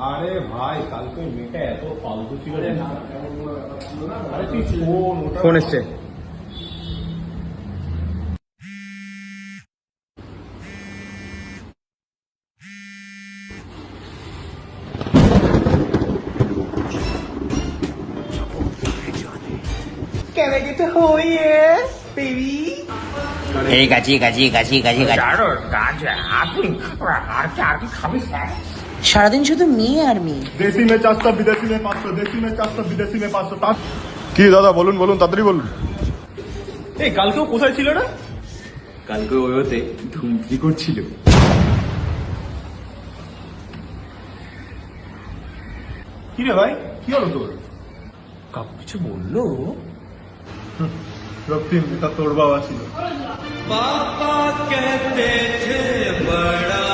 আরে ভাই কালকে মেয়েটা এত ফালতু ছিল রে। আরে তুই ফোন ফোন এসছে। Can I get a hole here, baby? এই গাছি গাছি গাছি গাছি গাছি সারাদিন শুধু মেয়ে আর মেয়ে। দেশি মে 400 বিদেশি মে 500 দেশি মে 400 বিদেশি মে 500। কি দাদা বলুন বলুন তাড়াতাড়ি বলুন। এই কালকেও কোথায় ছিল না? কালকে ওতে ধুমকি করছিল। কি রে ভাই কি হলো তোর? কাকু কিছু বললো? রক্তিম এটা তোর বাবা ছিল। पापा कहते थे बड़ा